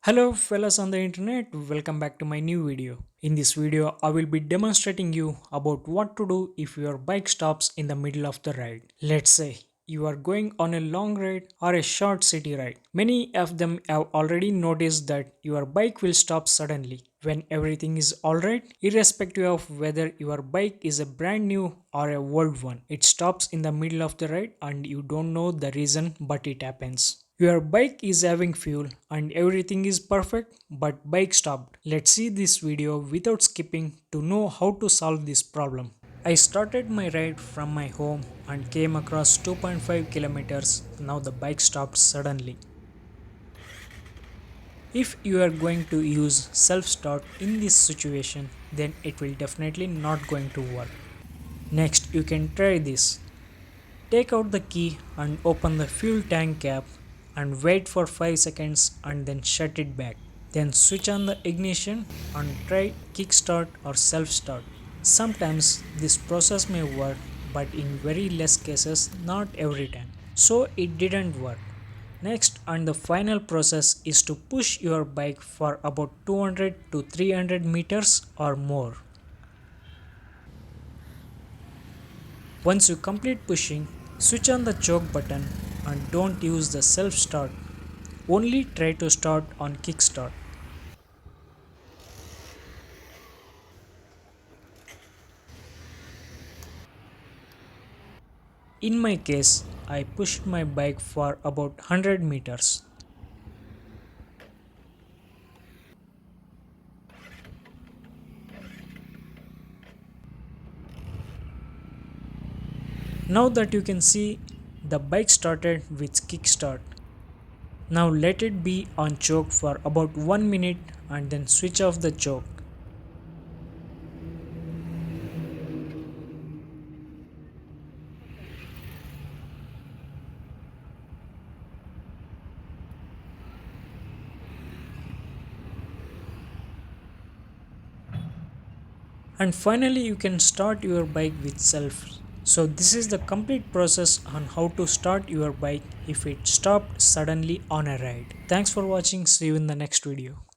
Hello fellas on the internet, welcome back to my new video. In this video, I will be demonstrating you about what to do if your bike stops in the middle of the ride. Let's say you are going on a long ride or a short city ride. Many of them have already noticed that your bike will stop suddenly when everything is alright, irrespective of whether your bike is a brand new or a old one. It stops in the middle of the ride and you don't know the reason, but it happens. Your bike is having fuel and everything is perfect, but bike stopped. Let's see this video without skipping to know how to solve this problem. I started my ride from my home and came across 2.5 kilometers. Now the bike stopped suddenly. If you are going to use self-start in this situation, then it will definitely not going to work. Next, you can try this. Take out the key and open the fuel tank cap and wait for 5 seconds and then shut it back. Then switch on the ignition and try kickstart or self-start. Sometimes this process may work, but in very less cases, not every time. So it didn't work. Next and the final process is to push your bike for about 200 to 300 meters or more. Once you complete pushing, switch on the choke button and don't use the self start. Only try to start on kickstart. In my case, I pushed my bike for about 100 meters. Now that you can see, the bike started with kickstart. Now let it be on choke for about 1 minute and then switch off the choke. And finally you can start your bike with self. So this is the complete process on how to start your bike if it stopped suddenly on a ride. Thanks for watching, see you in the next video.